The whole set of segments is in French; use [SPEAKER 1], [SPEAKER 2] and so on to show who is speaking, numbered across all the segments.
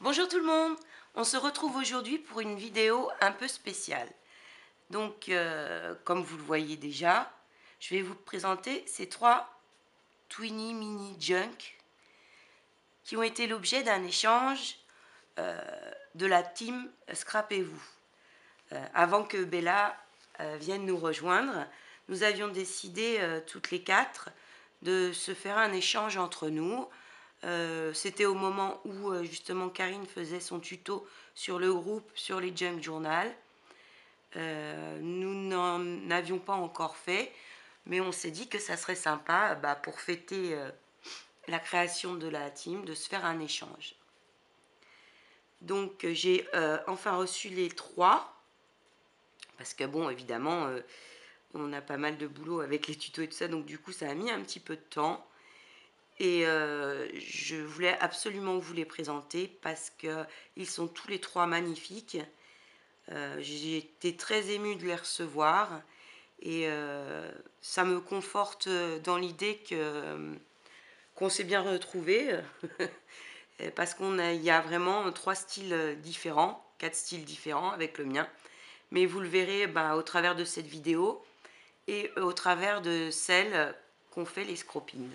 [SPEAKER 1] Bonjour tout le monde, on se retrouve aujourd'hui pour une vidéo un peu spéciale. Donc, comme vous le voyez déjà, je vais vous présenter ces trois Twinnie Mini Junk qui ont été l'objet d'un échange de la team Scrapez-vous. Avant que Bella vienne nous rejoindre, nous avions décidé toutes les quatre de se faire un échange entre nous. C'était au moment où justement Karine faisait son tuto sur le groupe, sur les Junk Journal. Nous n'en avions pas encore fait, mais on s'est dit que ça serait sympa pour fêter la création de la team, de se faire un échange. Donc j'ai enfin reçu les trois, parce que bon, évidemment, on a pas mal de boulot avec les tutos et tout ça, donc du coup ça a mis un petit peu de temps. Et je voulais absolument vous les présenter parce qu'ils sont tous les trois magnifiques. J'ai été très émue de les recevoir et ça me conforte dans l'idée qu'on s'est bien retrouvés parce il y a vraiment trois styles différents, quatre styles différents avec le mien. Mais vous le verrez au travers de cette vidéo et au travers de celle qu'ont fait les Scropines.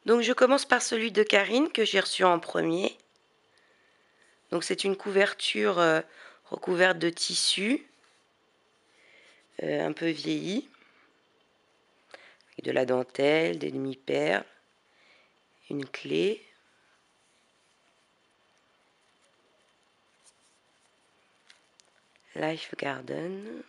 [SPEAKER 1] Donc je commence par celui de Karine que j'ai reçu en premier. Donc c'est une couverture recouverte de tissu, un peu vieilli, avec de la dentelle, des demi-perles, une clé. Life Garden.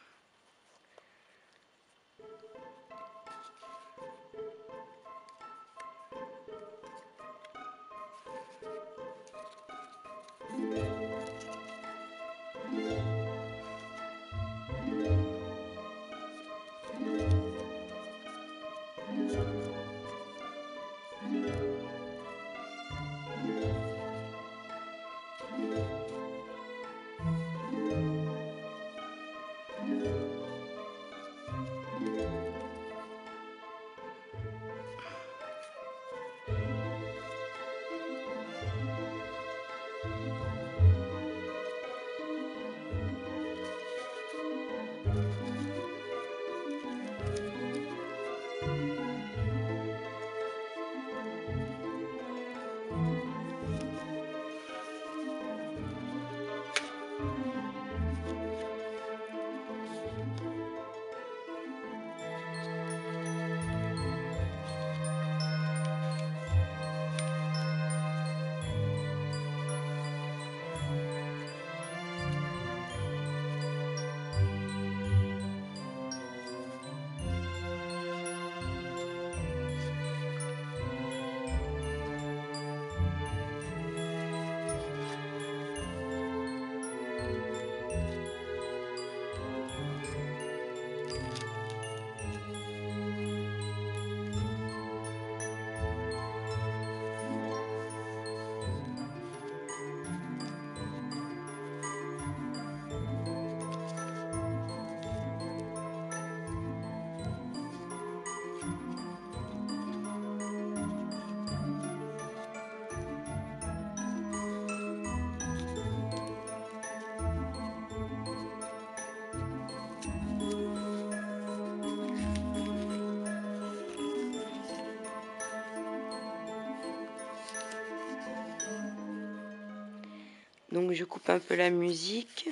[SPEAKER 1] Donc je coupe un peu la musique.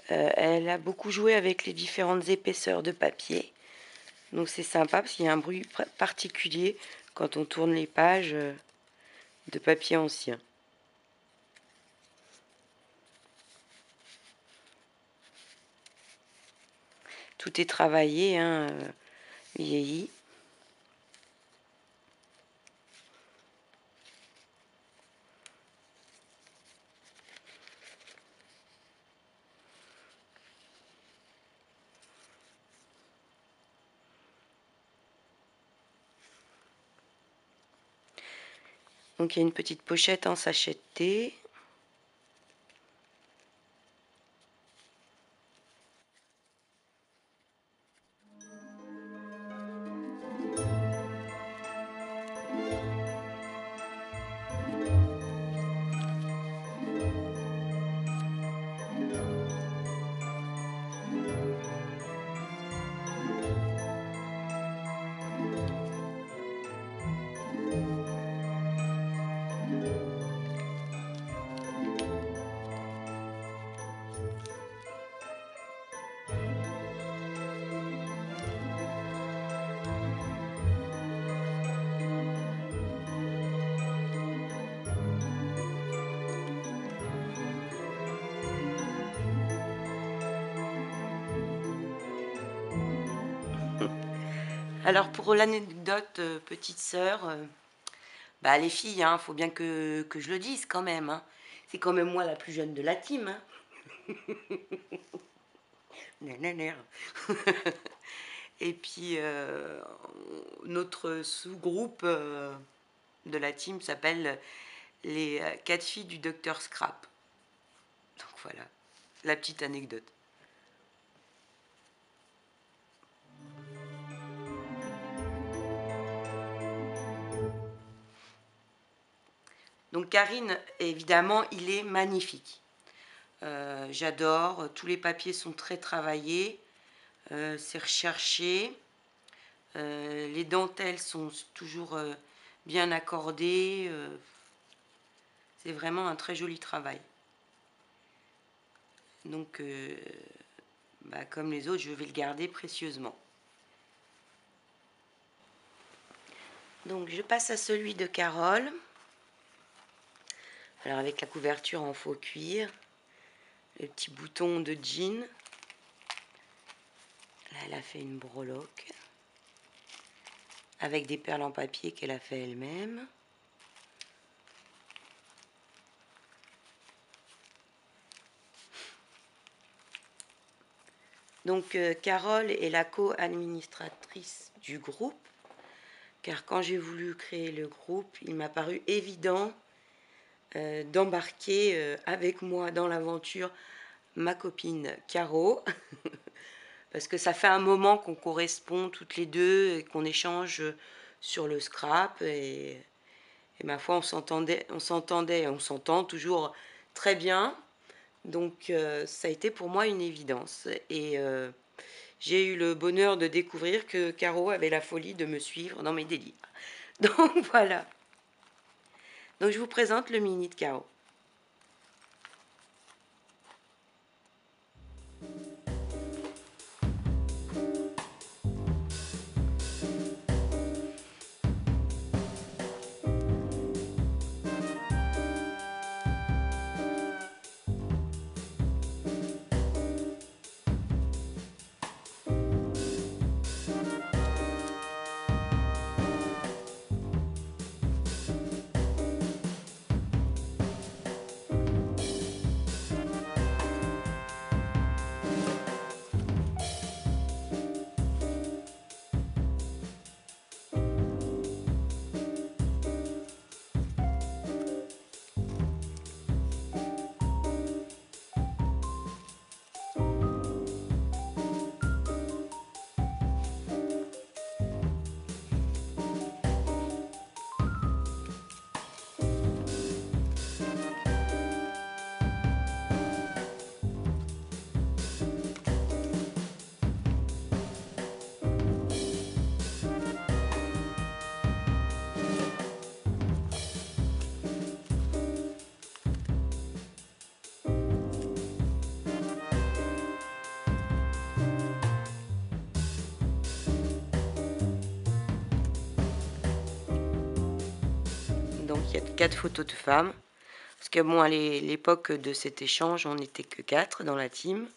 [SPEAKER 1] Elle a beaucoup joué avec les différentes épaisseurs de papier. Donc c'est sympa parce qu'il y a un bruit particulier quand on tourne les pages de papier ancien. Tout est travaillé, hein, vieilli. Donc il y a une petite pochette en sachet de thé. Alors pour l'anecdote, petite sœur, bah les filles, hein, faut bien que je le dise quand même, hein. C'est quand même moi la plus jeune de la team, hein. Nanana. Et puis notre sous-groupe de la team s'appelle les 4 filles du docteur Scrap. Donc voilà, la petite anecdote. Donc Karine, évidemment, il est magnifique. J'adore, tous les papiers sont très travaillés, c'est recherché, les dentelles sont toujours bien accordées, c'est vraiment un très joli travail. Donc, bah, comme les autres, je vais le garder précieusement. Donc je passe à celui de Carole. Alors avec la couverture en faux cuir, le petit bouton de jean. Là, elle a fait une breloque avec des perles en papier qu'elle a fait elle-même. Donc Carole est la co-administratrice du groupe, car quand j'ai voulu créer le groupe, il m'a paru évident d'embarquer avec moi dans l'aventure ma copine Caro, parce que ça fait un moment qu'on correspond toutes les deux et qu'on échange sur le scrap, et ma foi on s'entend toujours très bien. Donc ça a été pour moi une évidence, et j'ai eu le bonheur de découvrir que Caro avait la folie de me suivre dans mes délires. Donc voilà. Donc je vous présente le mini de Caro. Donc il y a 4 photos de femmes. Parce que bon, à l'époque de cet échange, on n'était que 4 dans la team.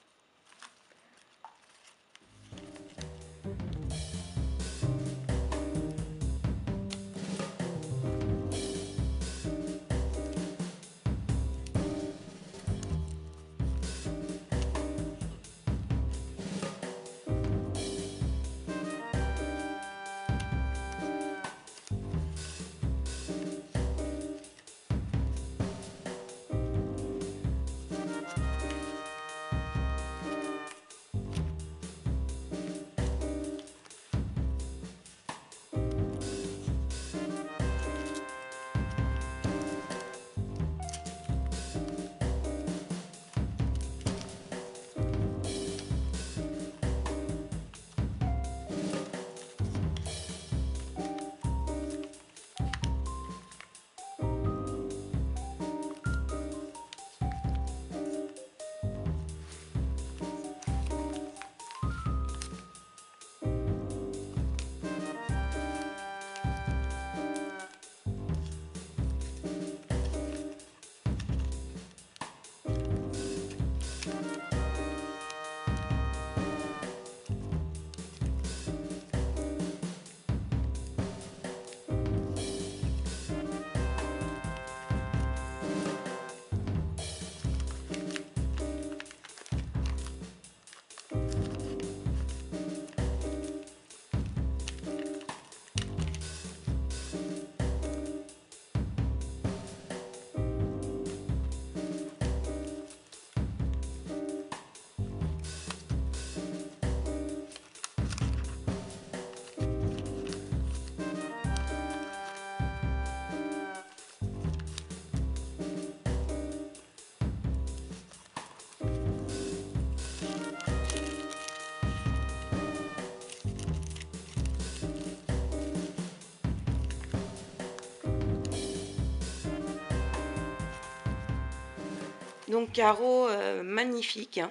[SPEAKER 1] Donc carreaux magnifiques, hein.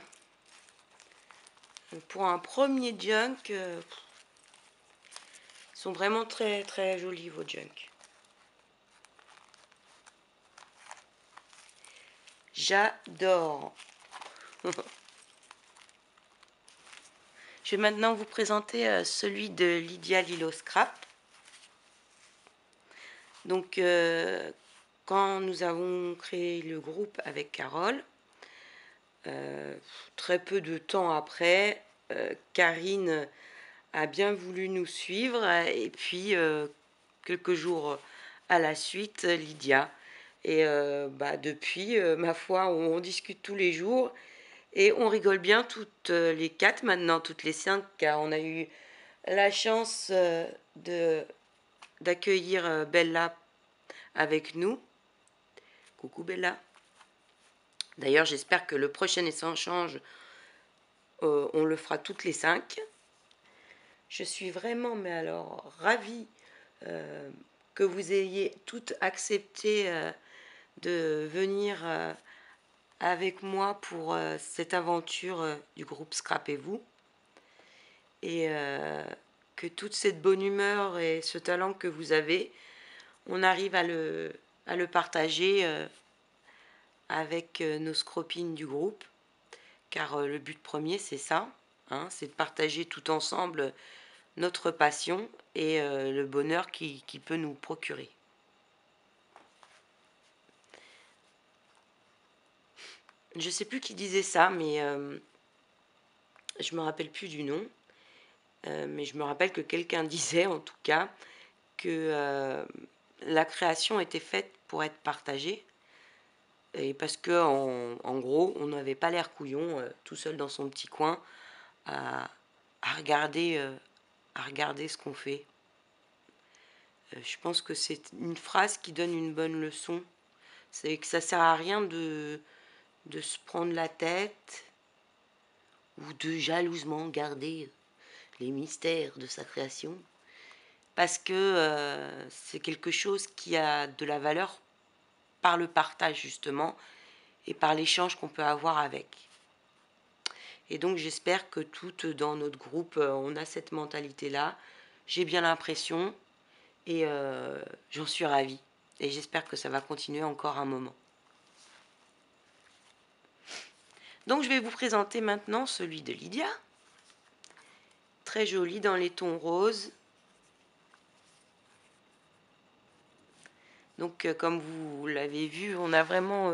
[SPEAKER 1] Pour un premier junk, ils sont vraiment très très jolis vos junk. J'adore. Je vais maintenant vous présenter celui de Lydia Lilo Scrap. Donc quand nous avons créé le groupe avec Carole, très peu de temps après, Karine a bien voulu nous suivre et puis quelques jours à la suite, Lydia. Et depuis, ma foi, on discute tous les jours et on rigole bien toutes les quatre maintenant, toutes les cinq, car on a eu la chance d'accueillir Bella avec nous. Coucou Bella. D'ailleurs, j'espère que le prochain échange, on le fera toutes les cinq. Je suis vraiment, mais alors, ravie que vous ayez toutes accepté de venir avec moi pour cette aventure du groupe Scrapez-vous. Et que toute cette bonne humeur et ce talent que vous avez, on arrive à le partager avec nos scropines du groupe, car le but premier c'est ça, hein, c'est de partager tout ensemble notre passion et le bonheur qui peut nous procurer. Je sais plus qui disait ça, mais je me rappelle plus du nom, mais je me rappelle que quelqu'un disait en tout cas que la création était faite pour être partagée. Et parce que en gros, on n'avait pas l'air couillon tout seul dans son petit coin à, à regarder ce qu'on fait. Je pense que c'est une phrase qui donne une bonne leçon. C'est que ça sert à rien de se prendre la tête ou de jalousement garder les mystères de sa création, parce que c'est quelque chose qui a de la valeur par le partage justement et par l'échange qu'on peut avoir avec. Et donc j'espère que toutes dans notre groupe, on a cette mentalité-là. J'ai bien l'impression et j'en suis ravie. Et j'espère que ça va continuer encore un moment. Donc je vais vous présenter maintenant celui de Lydia. Très joli dans les tons roses. Donc comme vous l'avez vu, on a vraiment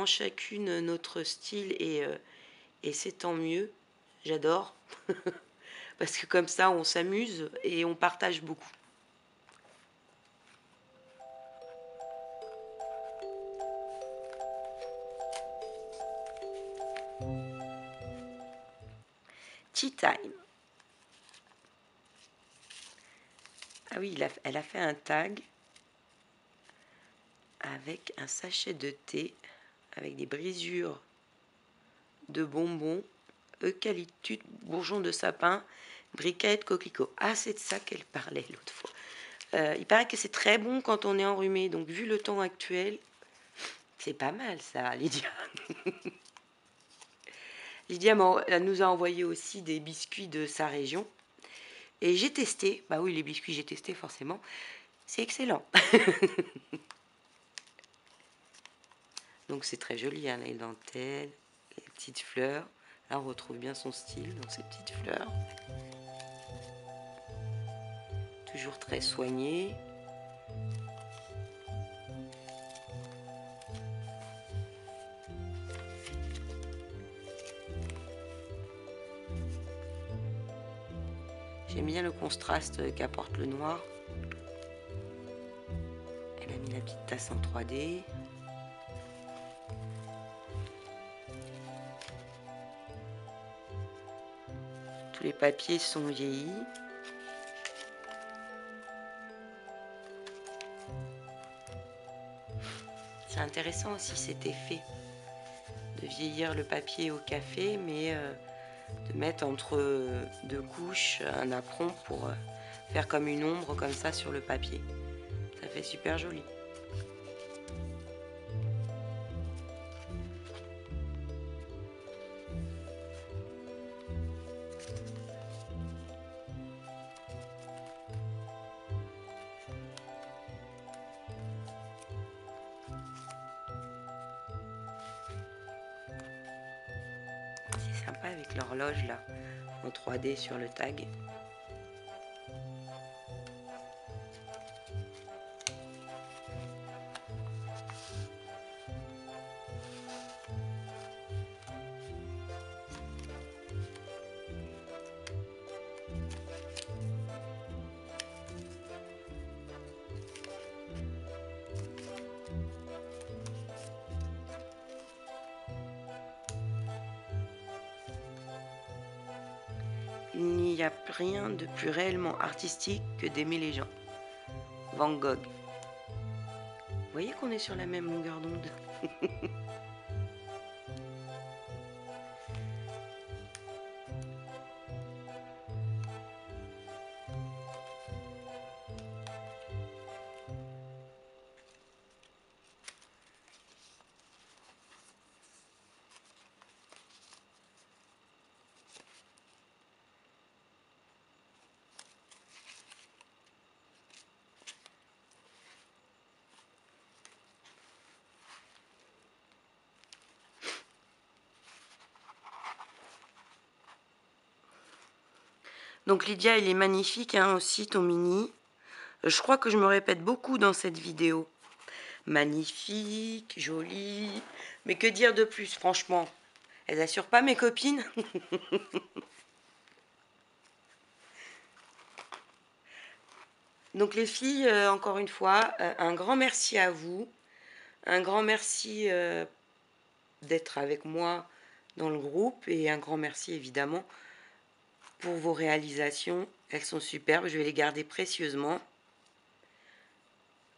[SPEAKER 1] chacune notre style et c'est tant mieux. J'adore. Parce que comme ça, on s'amuse et on partage beaucoup. Tea time. Ah oui, elle a fait un tag avec un sachet de thé, avec des brisures de bonbons, eucalyptus, bourgeons de sapin, briquettes, coquelicots. Ah, c'est de ça qu'elle parlait l'autre fois. Il paraît que c'est très bon quand on est enrhumé, donc vu le temps actuel, c'est pas mal ça, Lydia. Lydia nous a envoyé aussi des biscuits de sa région. Et j'ai testé, bah oui, les biscuits j'ai testé forcément, c'est excellent. Donc c'est très joli, hein, les dentelles, les petites fleurs. Là on retrouve bien son style dans ces petites fleurs. Toujours très soigné. J'aime bien le contraste qu'apporte le noir. Elle a mis la petite tasse en 3D. Tous les papiers sont vieillis. C'est intéressant aussi cet effet de vieillir le papier au café, mais de mettre entre deux couches un apron pour faire comme une ombre comme ça sur le papier. Ça fait super joli. sympa avec l'horloge là, en 3D sur le tag. Il n'y a rien de plus réellement artistique que d'aimer les gens. Van Gogh. Vous voyez qu'on est sur la même longueur d'onde. Donc Lydia, il est magnifique hein, aussi ton mini. Je crois que je me répète beaucoup dans cette vidéo. Magnifique, joli. Mais que dire de plus, franchement? Elles assurent pas mes copines? Donc les filles, encore une fois, un grand merci à vous. Un grand merci d'être avec moi dans le groupe. Et un grand merci évidemment pour vos réalisations. Elles sont superbes, je vais les garder précieusement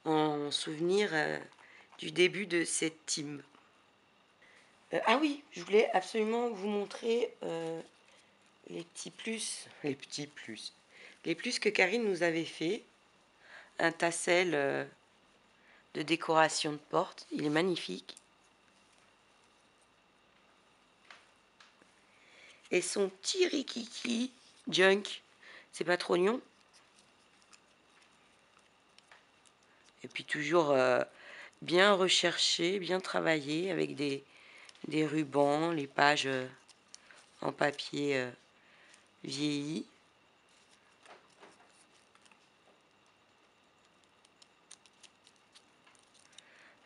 [SPEAKER 1] en souvenir du début de cette team. Ah oui, je voulais absolument vous montrer les petits plus, les plus que Karine nous avait fait. Un tassel de décoration de porte, il est magnifique. Et son petit rikiki junk, c'est pas trop lion. Et puis toujours bien recherché, bien travaillé avec des rubans, les pages en papier vieilli.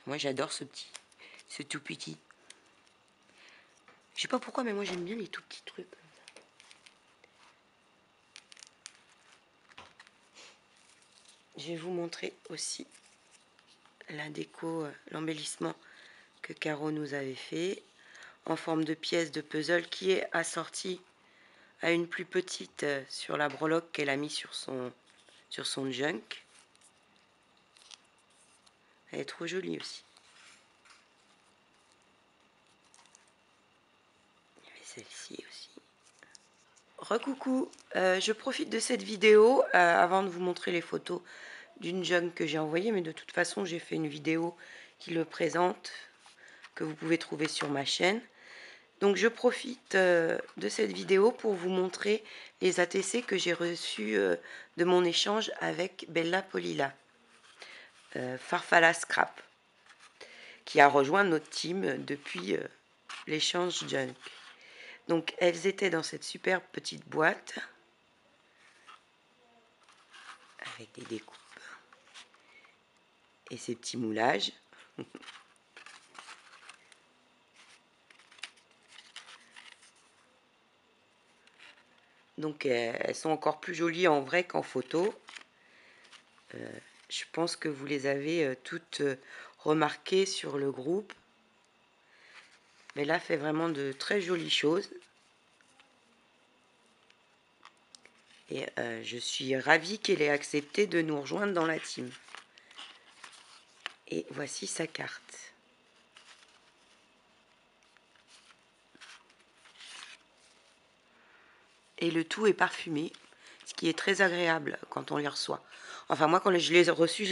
[SPEAKER 1] Moi j'adore ce tout petit. Je sais pas pourquoi, mais moi j'aime bien les tout petits trucs. Je vais vous montrer aussi la déco, l'embellissement que Caro nous avait fait en forme de pièce de puzzle qui est assortie à une plus petite sur la breloque qu'elle a mis sur son junk. Elle est trop jolie aussi. Il y avait celle-ci aussi. Recoucou, je profite de cette vidéo avant de vous montrer les photos d'une junk que j'ai envoyée, mais de toute façon j'ai fait une vidéo qui le présente, que vous pouvez trouver sur ma chaîne. Donc je profite de cette vidéo pour vous montrer les ATC que j'ai reçus de mon échange avec Bella Polila, Farfalla Scrap, qui a rejoint notre team depuis l'échange junk. Donc elles étaient dans cette superbe petite boîte avec des découpes et ces petits moulages. Donc elles sont encore plus jolies en vrai qu'en photo. Je pense que vous les avez toutes remarquées sur le groupe. Mais là fait vraiment de très jolies choses. Et je suis ravie qu'elle ait accepté de nous rejoindre dans la team. Et voici sa carte. Et le tout est parfumé, ce qui est très agréable quand on les reçoit. Enfin moi quand je les ai reçus,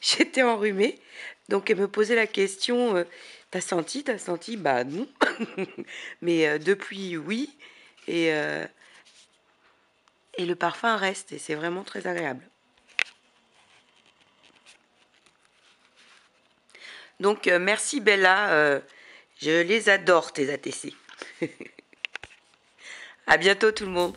[SPEAKER 1] j'étais enrhumée. Donc elle me posait la question, t'as senti? Bah non. Mais depuis oui. Et le parfum reste et c'est vraiment très agréable. Donc merci Bella, je les adore tes ATC. À bientôt tout le monde.